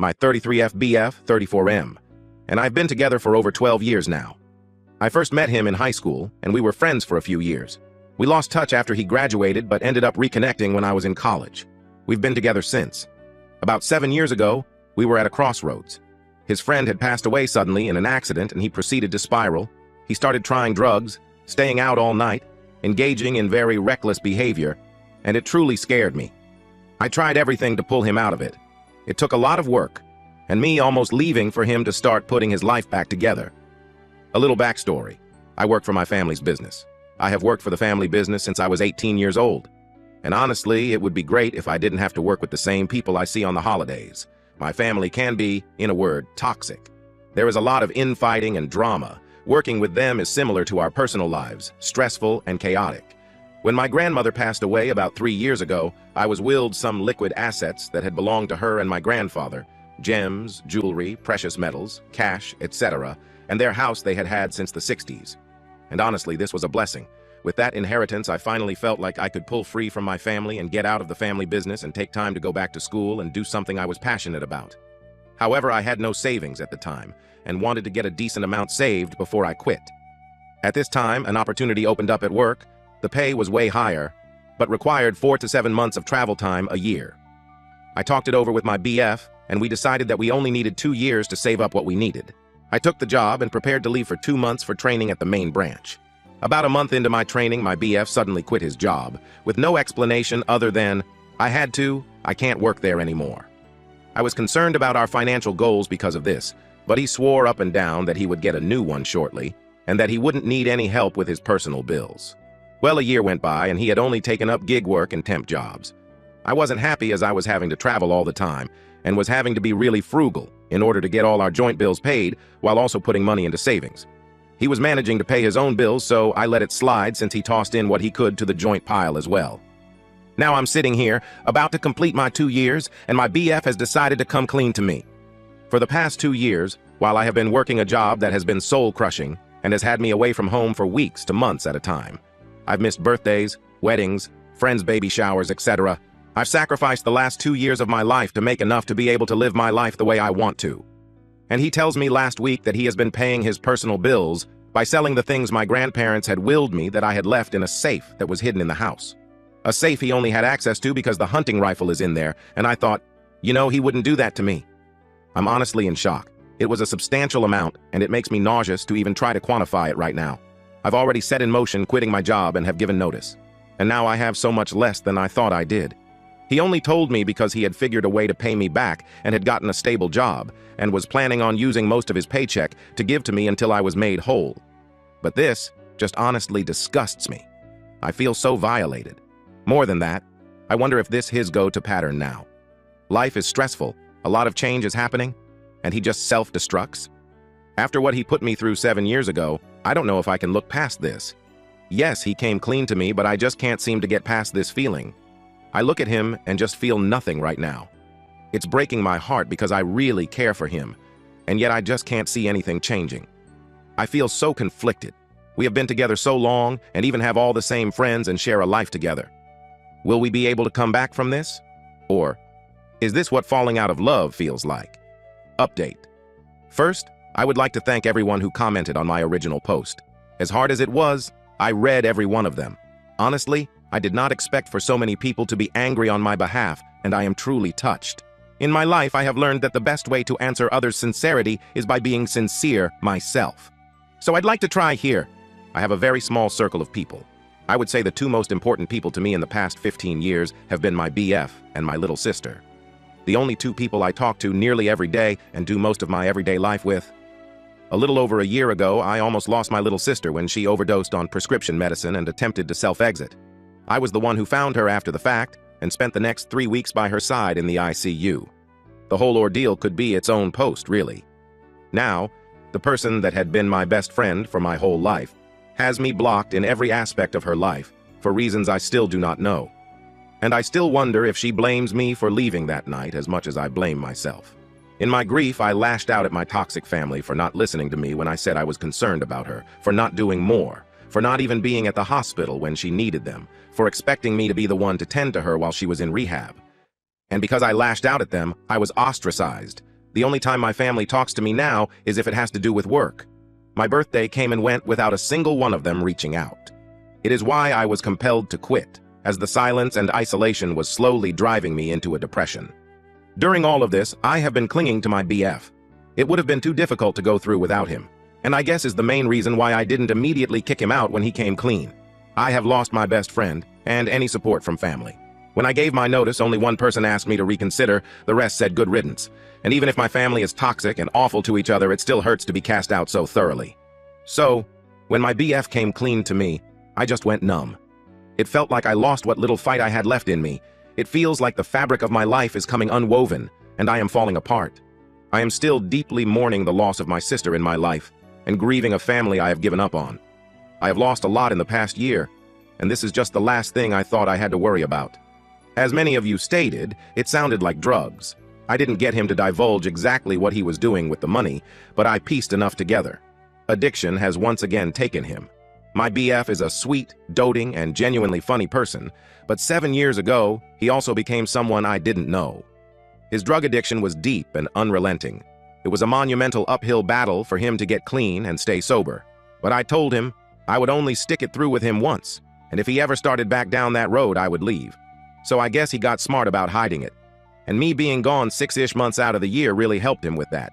my 33F BF 34M, and I've been together for over 12 years now. I first met him in high school, and we were friends for a few years. We lost touch after he graduated, but ended up reconnecting when I was in college. We've been together since. About 7 years ago, we were at a crossroads. His friend had passed away suddenly in an accident, and he proceeded to spiral. He started trying drugs, staying out all night, engaging in very reckless behavior, and it truly scared me. I tried everything to pull him out of it. It took a lot of work, and me almost leaving for him to start putting his life back together. A little backstory. I work for my family's business. I have worked for the family business since I was 18 years old. And honestly, it would be great if I didn't have to work with the same people I see on the holidays. My family can be, in a word, toxic. There is a lot of infighting and drama. Working with them is similar to our personal lives, stressful and chaotic. When my grandmother passed away about 3 years ago, I was willed some liquid assets that had belonged to her and my grandfather, gems, jewelry, precious metals, cash, etc., and their house they had had since the 60s. And honestly, this was a blessing. With that inheritance, I finally felt like I could pull free from my family and get out of the family business and take time to go back to school and do something I was passionate about. However, I had no savings at the time and wanted to get a decent amount saved before I quit. At this time, an opportunity opened up at work. The pay was way higher, but required 4 to 7 months of travel time a year. I talked it over with my BF, and we decided that we only needed 2 years to save up what we needed. I took the job and prepared to leave for 2 months for training at the main branch. About a month into my training, my BF suddenly quit his job, with no explanation other than, I can't work there anymore. I was concerned about our financial goals because of this, but he swore up and down that he would get a new one shortly, and that he wouldn't need any help with his personal bills. Well, a year went by, and he had only taken up gig work and temp jobs. I wasn't happy as I was having to travel all the time, and was having to be really frugal in order to get all our joint bills paid while also putting money into savings. He was managing to pay his own bills, so I let it slide since he tossed in what he could to the joint pile as well. Now I'm sitting here, about to complete my 2 years, and my BF has decided to come clean to me. For the past 2 years, while I have been working a job that has been soul-crushing and has had me away from home for weeks to months at a time, I've missed birthdays, weddings, friends' baby showers, etc. I've sacrificed the last 2 years of my life to make enough to be able to live my life the way I want to. And he tells me last week that he has been paying his personal bills by selling the things my grandparents had willed me that I had left in a safe that was hidden in the house. A safe he only had access to because the hunting rifle is in there, and I thought, he wouldn't do that to me. I'm honestly in shock. It was a substantial amount, and it makes me nauseous to even try to quantify it right now. I've already set in motion quitting my job and have given notice. And now I have so much less than I thought I did. He only told me because he had figured a way to pay me back and had gotten a stable job, and was planning on using most of his paycheck to give to me until I was made whole. But this just honestly disgusts me. I feel so violated. More than that, I wonder if this his go-to pattern now. Life is stressful, a lot of change is happening, and he just self-destructs. After what he put me through 7 years ago, I don't know if I can look past this. Yes, he came clean to me, but I just can't seem to get past this feeling. I look at him and just feel nothing right now. It's breaking my heart because I really care for him, and yet I just can't see anything changing. I feel so conflicted. We have been together so long and even have all the same friends and share a life together. Will we be able to come back from this? Or is this what falling out of love feels like? Update. First, I would like to thank everyone who commented on my original post. As hard as it was, I read every one of them. Honestly, I did not expect for so many people to be angry on my behalf, and I am truly touched. In my life, I have learned that the best way to answer others' sincerity is by being sincere myself. So I'd like to try here. I have a very small circle of people. I would say the 2 most important people to me in the past 15 years have been my BF and my little sister. The only 2 people I talk to nearly every day and do most of my everyday life with. A little over a year ago, I almost lost my little sister when she overdosed on prescription medicine and attempted to self-exit. I was the one who found her after the fact and spent the next 3 weeks by her side in the ICU. The whole ordeal could be its own post, really. Now, the person that had been my best friend for my whole life has me blocked in every aspect of her life for reasons I still do not know. And I still wonder if she blames me for leaving that night as much as I blame myself. In my grief, I lashed out at my toxic family for not listening to me when I said I was concerned about her, for not doing more, for not even being at the hospital when she needed them, for expecting me to be the one to tend to her while she was in rehab. And because I lashed out at them, I was ostracized, The only time my family talks to me now is if it has to do with work. My birthday came and went without a single one of them reaching out. It is why I was compelled to quit, as the silence and isolation was slowly driving me into a depression. During all of this, I have been clinging to my BF. It would have been too difficult to go through without him, and I guess is the main reason why I didn't immediately kick him out when he came clean. I have lost my best friend, and any support from family. When I gave my notice, only one person asked me to reconsider, the rest said good riddance. And even if my family is toxic and awful to each other, it still hurts to be cast out so thoroughly. So, when my BF came clean to me, I just went numb. It felt like I lost what little fight I had left in me. It feels like the fabric of my life is coming unwoven, and I am falling apart. I am still deeply mourning the loss of my sister in my life, and grieving a family I have given up on. I have lost a lot in the past year, and this is just the last thing I thought I had to worry about. As many of you stated, it sounded like drugs. I didn't get him to divulge exactly what he was doing with the money, but I pieced enough together. Addiction has once again taken him. My BF is a sweet, doting, and genuinely funny person, but 7 years ago, he also became someone I didn't know. His drug addiction was deep and unrelenting. It was a monumental uphill battle for him to get clean and stay sober. But I told him I would only stick it through with him once, and if he ever started back down that road, I would leave. So I guess he got smart about hiding it. And me being gone 6-ish months out of the year really helped him with that.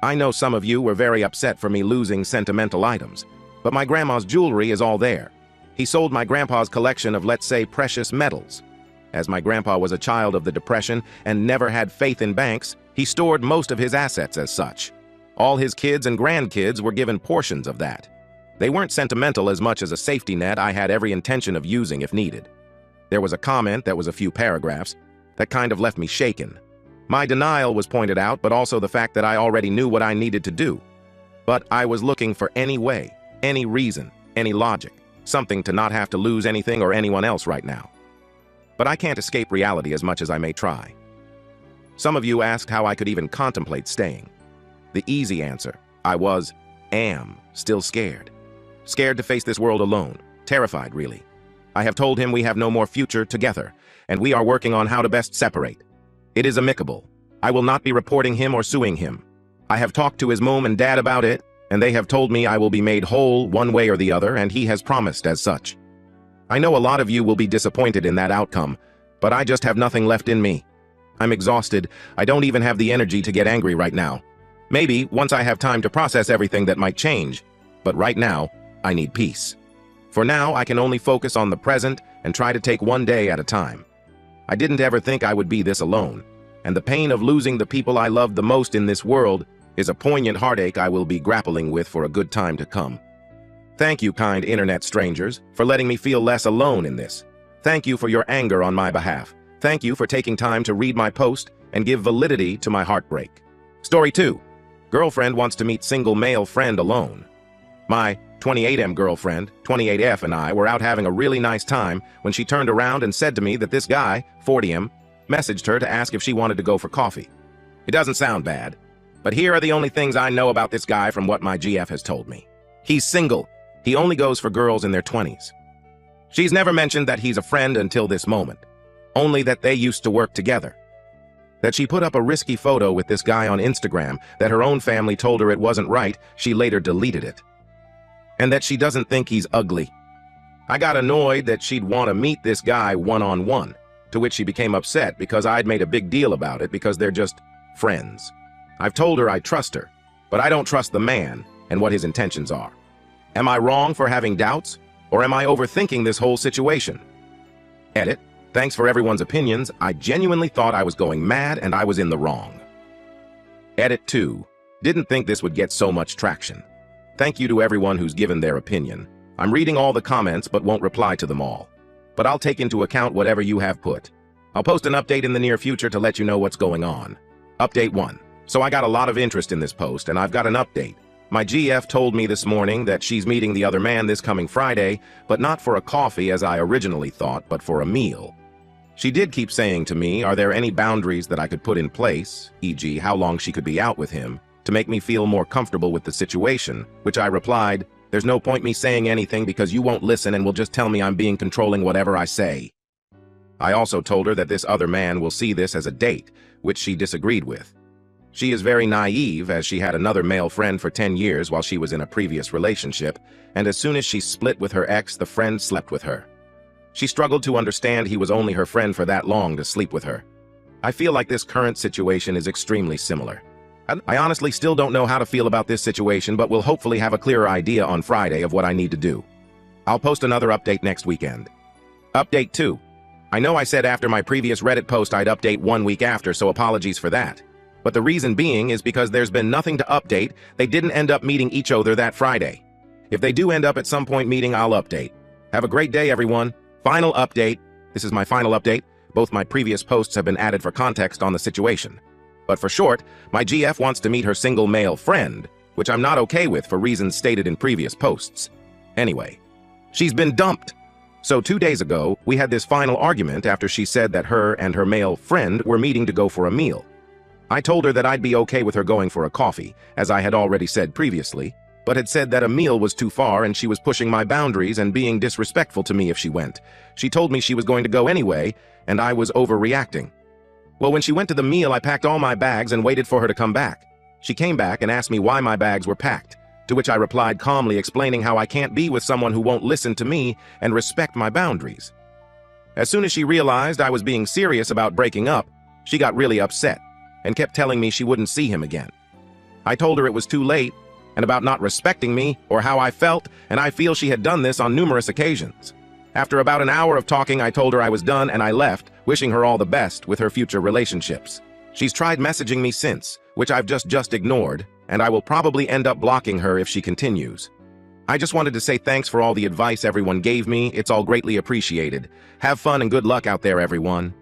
I know some of you were very upset for me losing sentimental items, but my grandma's jewelry is all there. He sold my grandpa's collection of, let's say, precious metals. As my grandpa was a child of the Depression and never had faith in banks, he stored most of his assets as such. All his kids and grandkids were given portions of that. They weren't sentimental as much as a safety net I had every intention of using if needed. There was a comment that was a few paragraphs that kind of left me shaken. My denial was pointed out, but also the fact that I already knew what I needed to do. But I was looking for any way, any reason, any logic, something to not have to lose anything or anyone else right now. But I can't escape reality as much as I may try. Some of you asked how I could even contemplate staying. The easy answer, am still scared. Scared to face this world alone, terrified really. I have told him we have no more future together, and we are working on how to best separate. It is amicable. I will not be reporting him or suing him. I have talked to his mom and dad about it, and they have told me I will be made whole one way or the other, and he has promised as such. I know a lot of you will be disappointed in that outcome, but I just have nothing left in me. I'm exhausted. I don't even have the energy to get angry right now. Maybe once I have time to process everything that might change, but right now, I need peace. For now, I can only focus on the present and try to take one day at a time. I didn't ever think I would be this alone, and the pain of losing the people I loved the most in this world is a poignant heartache I will be grappling with for a good time to come. Thank you, kind internet strangers, for letting me feel less alone in this. Thank you for your anger on my behalf. Thank you for taking time to read my post and give validity to my heartbreak. Story 2. Girlfriend wants to meet single male friend alone. My 28M girlfriend, 28F, and I were out having a really nice time when she turned around and said to me that this guy, 40M, messaged her to ask if she wanted to go for coffee. It doesn't sound bad, but here are the only things I know about this guy from what my GF has told me. He's single. He only goes for girls in their 20s. She's never mentioned that he's a friend until this moment, only that they used to work together. That she put up a risky photo with this guy on Instagram, that her own family told her it wasn't right, she later deleted it. And that she doesn't think he's ugly. I got annoyed that she'd want to meet this guy one-on-one, to which she became upset because I'd made a big deal about it because they're just friends. I've told her I trust her, but I don't trust the man and what his intentions are. Am I wrong for having doubts, or am I overthinking this whole situation? Edit. Thanks for everyone's opinions. I genuinely thought I was going mad and I was in the wrong. Edit 2. Didn't think this would get so much traction. Thank you to everyone who's given their opinion. I'm reading all the comments but won't reply to them all. But I'll take into account whatever you have put. I'll post an update in the near future to let you know what's going on. Update 1. So I got a lot of interest in this post and I've got an update. My GF told me this morning that she's meeting the other man this coming Friday, but not for a coffee as I originally thought, but for a meal. She did keep saying to me, are there any boundaries that I could put in place, e.g. how long she could be out with him, to make me feel more comfortable with the situation, which I replied, there's no point me saying anything because you won't listen and will just tell me I'm being controlling whatever I say. I also told her that this other man will see this as a date, which she disagreed with. She is very naive, as she had another male friend for 10 years while she was in a previous relationship, and as soon as she split with her ex, the friend slept with her. She struggled to understand he was only her friend for that long to sleep with her. I feel like this current situation is extremely similar. I honestly still don't know how to feel about this situation, but will hopefully have a clearer idea on Friday of what I need to do. I'll post another update next weekend. Update 2. I know I said after my previous Reddit post I'd update 1 week after, so apologies for that. But the reason being is because there's been nothing to update. They didn't end up meeting each other that Friday. If they do end up at some point meeting, I'll update. Have a great day, everyone. Final update. This is my final update. Both my previous posts have been added for context on the situation. But for short, my GF wants to meet her single male friend, which I'm not okay with for reasons stated in previous posts. Anyway, she's been dumped. So 2 days ago, we had this final argument after she said that her and her male friend were meeting to go for a meal. I told her that I'd be okay with her going for a coffee, as I had already said previously, but had said that a meal was too far and she was pushing my boundaries and being disrespectful to me if she went. She told me she was going to go anyway, and I was overreacting. Well, when she went to the meal, I packed all my bags and waited for her to come back. She came back and asked me why my bags were packed, to which I replied calmly, explaining how I can't be with someone who won't listen to me and respect my boundaries. As soon as she realized I was being serious about breaking up, she got really upset and kept telling me she wouldn't see him again. I told her it was too late, and about not respecting me or how I felt, and I feel she had done this on numerous occasions. After about an hour of talking, I told her I was done and I left, wishing her all the best with her future relationships. She's tried messaging me since, which I've just ignored, and I will probably end up blocking her if she continues. I just wanted to say thanks for all the advice everyone gave me. It's all greatly appreciated. Have fun and good luck out there, everyone.